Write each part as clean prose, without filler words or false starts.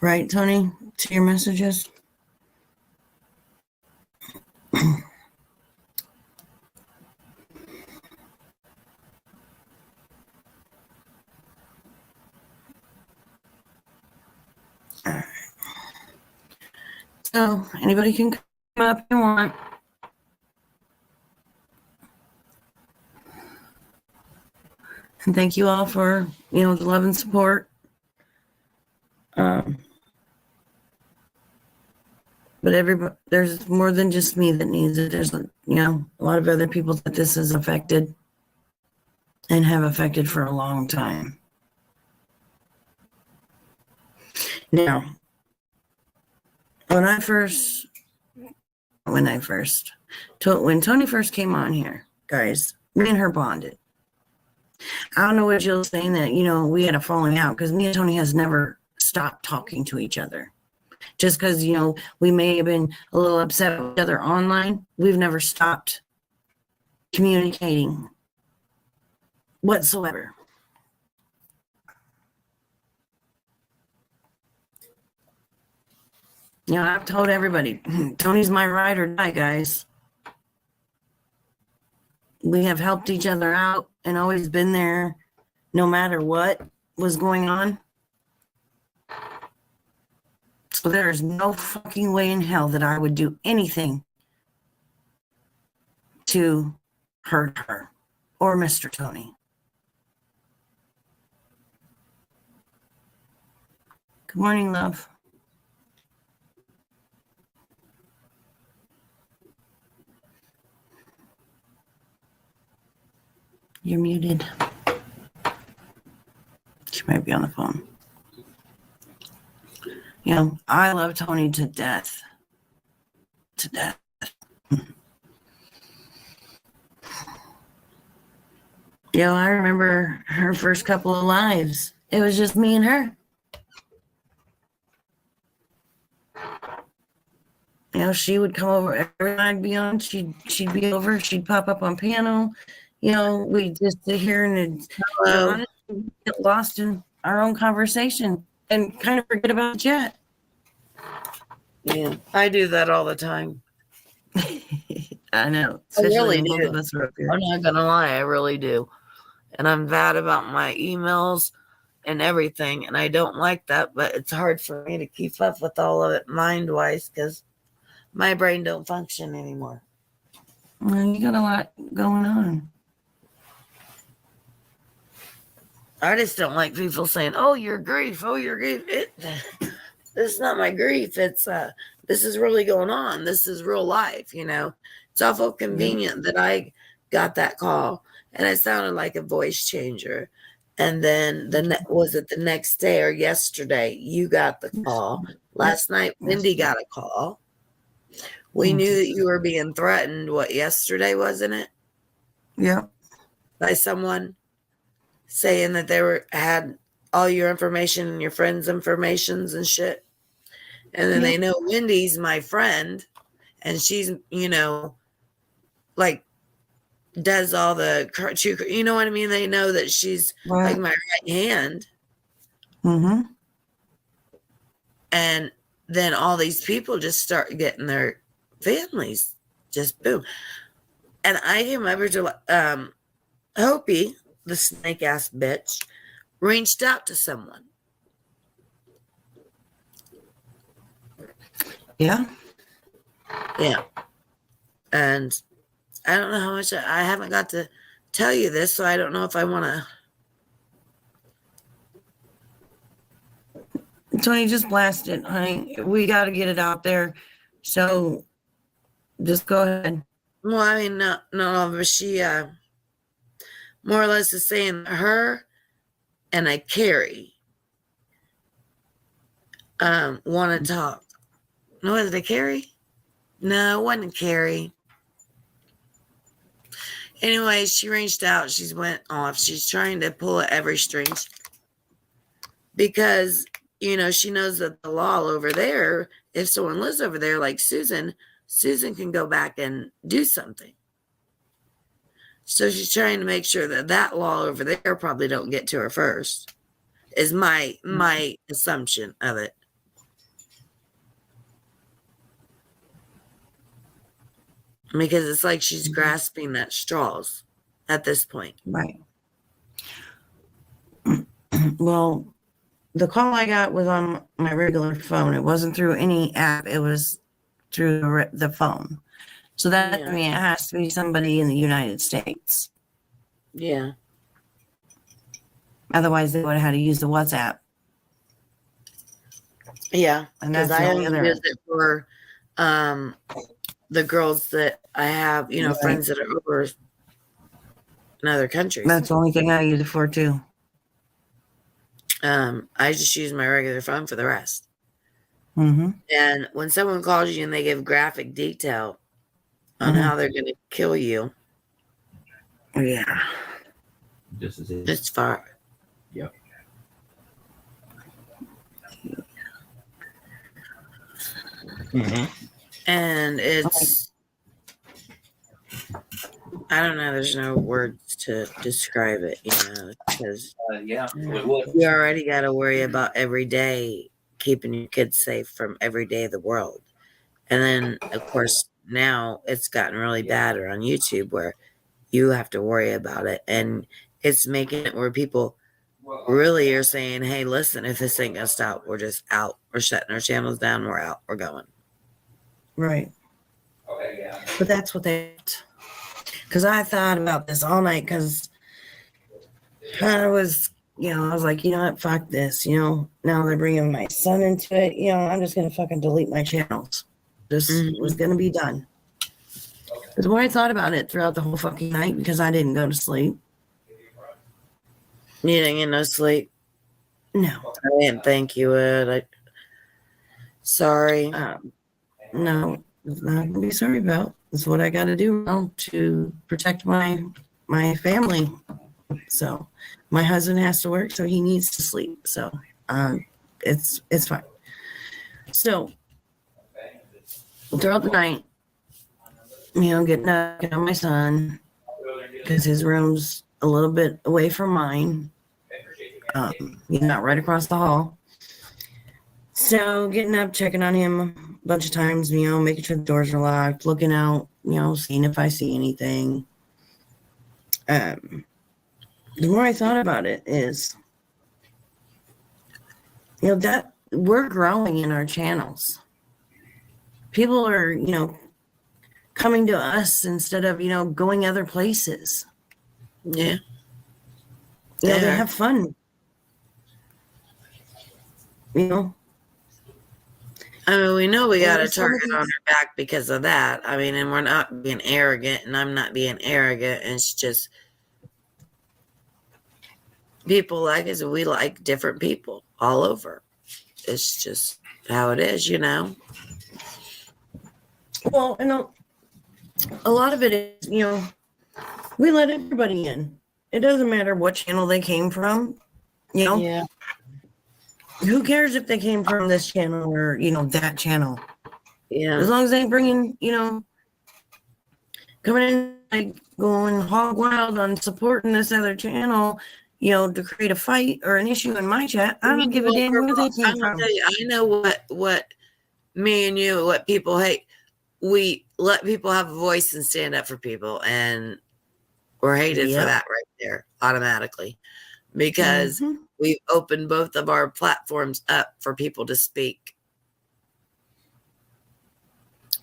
Right, Tony? To your messages? All right. So, anybody can come up if you want. And thank you all for, the love and support. But everybody, there's more than just me that needs it. There's, a lot of other people that this has affected and have affected for a long time. Now, when Tony first came on here, guys, me and her bonded. I don't know what Jill's saying that, we had a falling out because me and Tony has never stopped talking to each other. Just because, we may have been a little upset with each other online, we've never stopped communicating whatsoever. I've told everybody, Tony's my ride or die, guys. We have helped each other out and always been there no matter what was going on. So there is no fucking way in hell that I would do anything to hurt her or Mr. Tony. Good morning, love. You're muted. She might be on the phone. I love Tony to death. To death. I remember her first couple of lives. It was just me and her. She would come over every night I'd be on. She'd be over. She'd pop up on piano. We'd just sit here and get lost in our own conversation and kind of forget about chat. Yeah, I do that all the time. I know. I really do. Both of us are up here. I'm not gonna lie, I really do. And I'm bad about my emails and everything, and I don't like that, but it's hard for me to keep up with all of it mind-wise because my brain don't function anymore. Well, you got a lot going on. I just don't like people saying, "Oh, your grief. Oh, your grief." It's not my grief. It's this is really going on. This is real life. It's awful convenient that I got that call, and it sounded like a voice changer. And then was it the next day or yesterday? You got the call. Last night, Wendy got a call. We knew that you were being threatened. What, yesterday, wasn't it? Yeah. By someone saying that they had all your information and your friends' informations and shit. And then they know Wendy's my friend, and she's, like, does all the, you know what I mean? They know that she's like my right hand. Mm-hmm. And then all these people just start getting their families just boom. And I came over to Hopi, the snake ass bitch, reached out to someone. Yeah. Yeah. And I don't know how much I haven't got to tell you this, so I don't know if I want to. Tony, just blast it, honey. We got to get it out there. So just go ahead. Well, I mean, no, but she more or less is saying her and I Carrie want to talk. No, was it a Carrie? No, it wasn't Carrie. Anyway, she reached out. She's went off. She's trying to pull at every string because, she knows that the law over there, if someone lives over there like Susan can go back and do something. So she's trying to make sure that law over there probably don't get to her first, is my assumption of it. because it's like she's Mhm. grasping at straws at this point. Right. Well, the call I got was on my regular phone. It wasn't through any app. It was through the phone. So that Yeah. I mean, it has to be somebody in the United States. Yeah. Otherwise, they would have had to use the WhatsApp. Yeah. And Because that's the I only only other. use it for the girls that I have, Right. friends that are over in other countries. That's the only thing I use it for too. I just use my regular phone for the rest. Mm-hmm. And when someone calls you and they give graphic detail on how they're going to kill you, Yeah. This is it. it's far. Yep. And it's, I don't know, there's no words to describe it, because Yeah. you already got to worry about every day keeping your kids safe from every day of the world. And then, of course, now it's gotten really bad on YouTube where you have to worry about it. And it's making it where people really are saying, hey, listen, if this ain't going to stop, we're just out. We're shutting our channels down. We're out. We're going. Right. But that's what they. Because I thought about this all night because I was, I was like, you know what, fuck this. Now they're bringing my son into it. I'm just going to fucking delete my channels. This was going to be done. But the more I thought about it throughout the whole fucking night, because I didn't go to sleep. You didn't get no sleep? No. I didn't think you would. Sorry. No, it's not to be sorry about. It's what I got to do now to protect my family. So my husband has to work, so he needs to sleep. So it's fine. So throughout the night, getting up, getting on my son because his room's a little bit away from mine. He's not right across the hall. So getting up, checking on him a bunch of times, making sure the doors are locked, looking out, seeing if I see anything. The more I thought about it is, that we're growing in our channels. People are, coming to us instead of, going other places. Yeah. They have fun. I mean, we know we got a target on our back because of that. I mean, and we're not being arrogant, and I'm not being arrogant. It's just people like us, and we like different people all over. It's just how it is, Well, a lot of it is, we let everybody in. It doesn't matter what channel they came from, Yeah. Who cares if they came from this channel or, that channel? Yeah. As long as they ain't bringing, coming in, like, going hog wild on supporting this other channel, to create a fight or an issue in my chat, I don't give a damn where they came from. Tell you, I know what me and you, what people hate. We let people have a voice and stand up for people, and we're hated for that right there automatically because we've opened both of our platforms up for people to speak.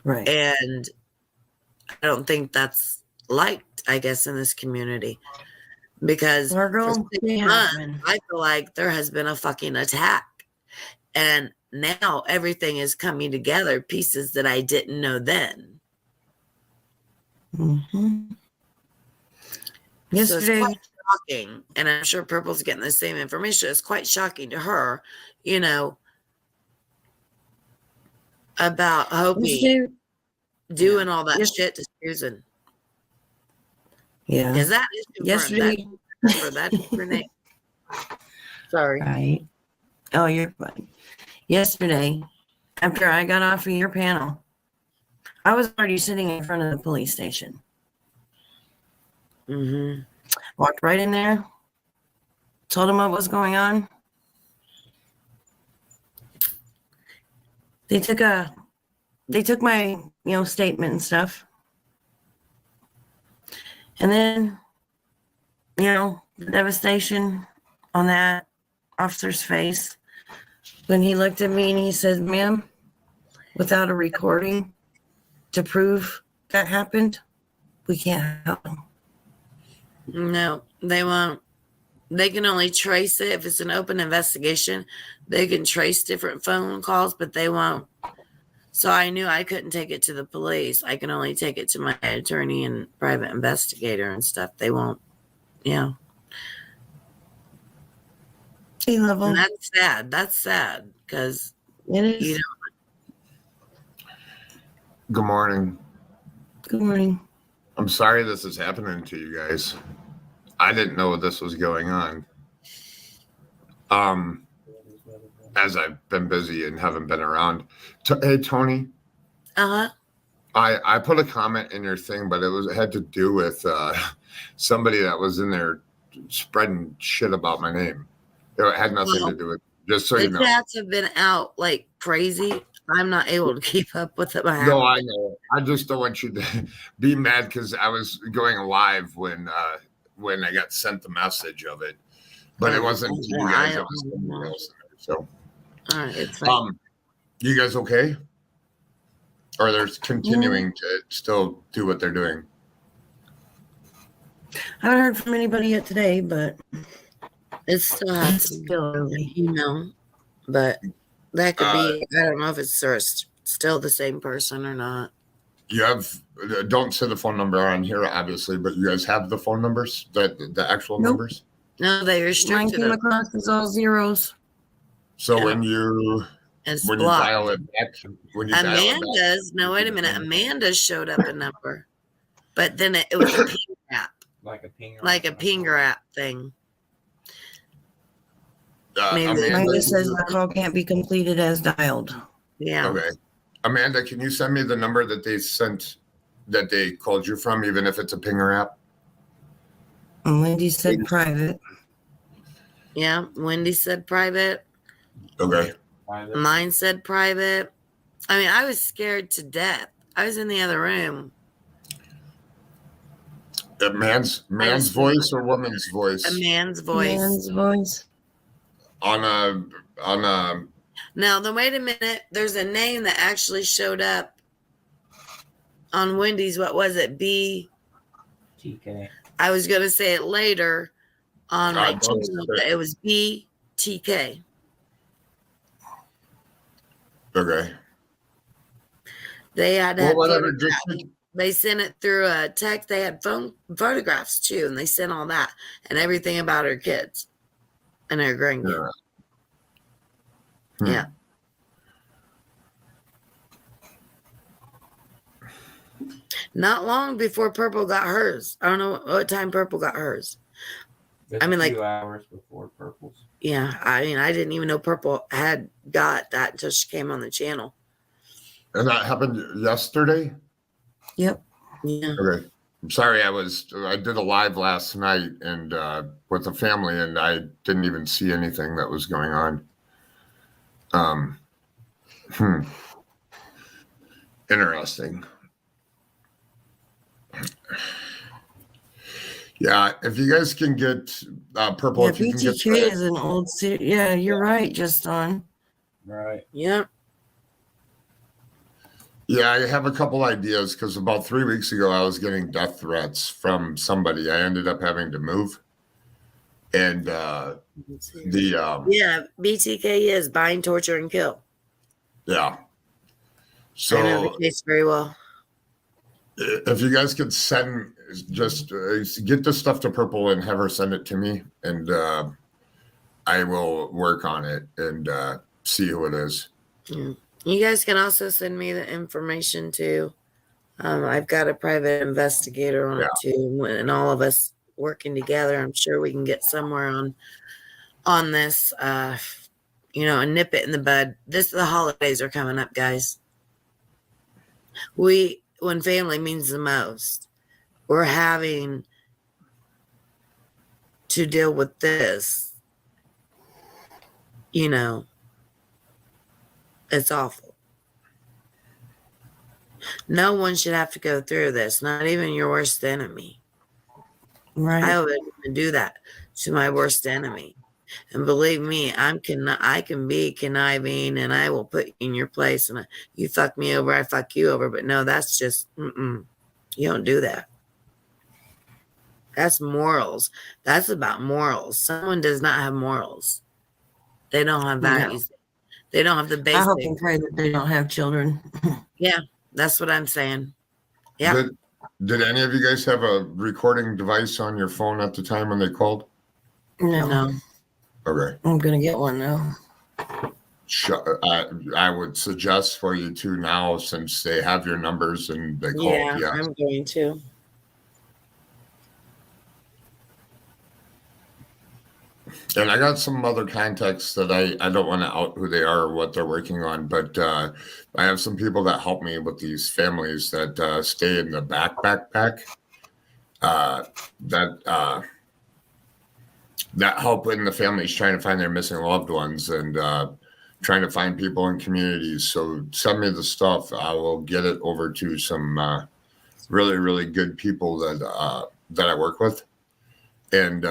Right. And I don't think that's liked, I guess, in this community. Because for 6 months, I feel like there has been a fucking attack. And now everything is coming together, pieces that I didn't know then. Yesterday, so it's quite shocking, and I'm sure Purple's getting the same information. It's quite shocking to her, about Hopi doing all that shit to Susan. Yeah. Because that is yesterday. That's Renee. Sorry. Right. Oh, you're fine. Yesterday, after I got off of your panel, I was already sitting in front of the police station. Walked right in there, told them what was going on. They took my, statement and stuff. And then, the devastation on that officer's face when he looked at me and he said, "Ma'am, without a recording to prove that happened, we can't help him." No, they won't. They can only trace it if it's an open investigation. They can trace different phone calls, but they won't. So I knew I couldn't take it to the police. I can only take it to my attorney and private investigator and stuff. They won't. Yeah. Level. And that's sad. That's sad because It is. you know. Good morning. Good morning. I'm sorry this is happening to you guys. I didn't know this was going on. As I've been busy and haven't been around. Hey, Tony. I put a comment in your thing, but it had to do with somebody that was in there spreading shit about my name. It had nothing to do with. Just so you know. The chats have been out like crazy. I'm not able to keep up with it. No, I know. I just don't want you to be mad because I was going live when I got sent the message of it, but it wasn't to you guys. It was somebody else. So, all right, it's fine. You guys okay? Or they're continuing to still do what they're doing? I haven't heard from anybody yet today, but It's still has but that could be. I don't know if it's still the same person or not. You have don't say the phone number on here, obviously, but you guys have the phone numbers, the actual numbers. No, they mine restricted came it. across as all zeros. So Yeah. when you dial it back, Amanda's no, wait a minute. Amanda showed up a number, but then it was a ping app, Like a pinger. like a pinger app thing. Amanda, Mine just says the call can't be completed as dialed. Yeah. okay. Amanda, can you send me the number that they called you from, even if it's a pinger app? And Wendy said private. Yeah. Wendy said private. Okay. Mine said private. I mean, I was scared to death. I was in the other room. A man's voice or woman's voice? A man's voice. Man's voice. On a. Now, then wait a minute. There's a name that actually showed up on Wendy's. What was it? TK. I was going to say it later on my channel, but it was BTK. Okay. They had whatever. they sent it through a text. They had photographs too, and they sent all that and everything about her kids and her grandkids. Yeah. Not long before Purple got hers. I don't know what time Purple got hers. Just I mean, a few hours before Purple's. Yeah, I mean, I didn't even know Purple had got that until she came on the channel. And that happened yesterday? Yep. Yeah. Okay. I'm sorry, I did a live last night and with the family, and I didn't even see anything that was going on. Interesting. Yeah, if you guys can get Purple, Yeah, if you can BTK get is an old series. Yeah, you're right, just on. Right. Yep. Yeah, I have a couple ideas because about 3 weeks ago, I was getting death threats from somebody. I ended up having to move. And Yeah, BTK is bind, torture, and kill. Yeah. So I know the case very well. If you guys could send, just get this stuff to Purple and have her send it to me, and I will work on it and see who it is. Yeah. You guys can also send me the information too. I've got a private investigator on it too, and all of us working together, I'm sure we can get somewhere on this. And nip it in the bud. The holidays are coming up, guys. When family means the most, we're having to deal with this. It's awful. No one should have to go through this, not even your worst enemy. Right. I would even do that to my worst enemy. And believe me, I can be conniving, and I will put you in your place. And you fuck me over, I fuck you over. But no, that's just you don't do that. That's morals. That's about morals. Someone does not have morals. They don't have No. values. They don't have the I hope basic. and pray that they don't have children. Yeah, that's what I'm saying. Yeah. Did any of you guys have a recording device on your phone at the time when they called? No, No. Okay. I'm gonna get one though. I would suggest for you to now, since they have your numbers and they called. Yeah, Yeah. I'm going to. And I got some other contacts that I don't want to out who they are or what they're working on, but I have some people that help me with these families that stay in the backpack that help when the families trying to find their missing loved ones and trying to find people in communities. So send me the stuff. I will get it over to some really, really good people that I work with, and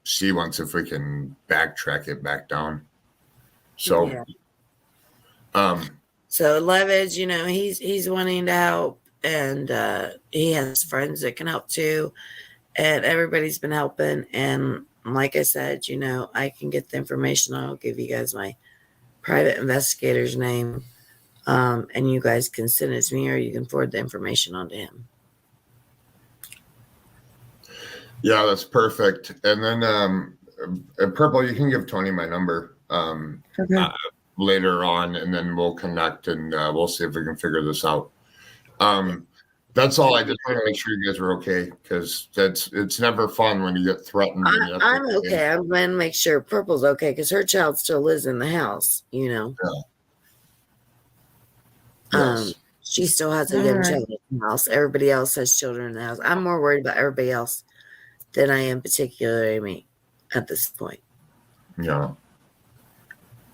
see once if we can backtrack it back down. So, Yeah. So Levidge, he's wanting to help, and he has friends that can help too, and everybody's been helping. And like I said, I can get the information. I'll give you guys my private investigator's name, and you guys can send it to me, or you can forward the information on to him. yeah, that's perfect. And then Purple, you can give Tony my number Okay. later on, and then we'll connect and we'll see if we can figure this out. That's all. I just want to make sure you guys are okay, because it's never fun when you get threatened. And you have to I'm okay. I'm going to make sure Purple's okay, because her child still lives in the house, Yes. She still has a young child in the house. Everybody else has children in the house. I'm more worried about everybody else than I am particularly me at this point. Yeah.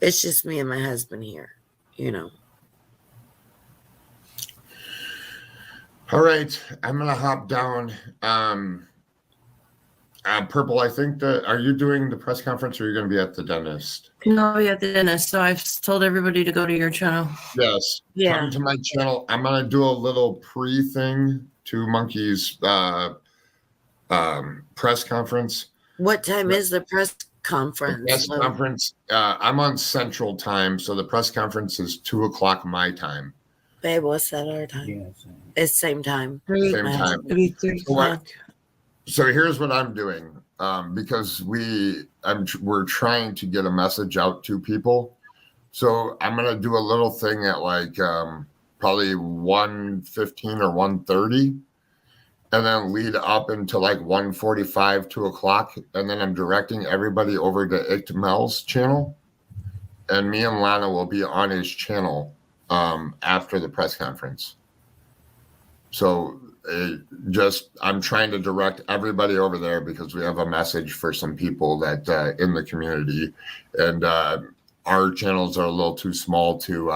It's just me and my husband here, All right, I'm gonna hop down. Purple, I think are you doing the press conference, or are you gonna be at the dentist? No, yeah, the dentist. So I've told everybody to go to your channel. Yes. Yeah. Come to my channel. I'm gonna do a little pre-thing to Monkey's press conference. What time is the press conference? Press conference. I'm on Central Time, so the press conference is 2:00 my time. Babe, what's that our time? Yeah, It's same time. Same time. It'll be 3 o'clock. So here's what I'm doing, because we're trying to get a message out to people. So I'm gonna do a little thing at like probably 1:15 or 1:30, and then lead up into like 1:45, 2:00, and then I'm directing everybody over to Mel's channel, and me and Lana will be on his channel after the press conference. So I'm trying to direct everybody over there because we have a message for some people that in the community, and our channels are a little too small to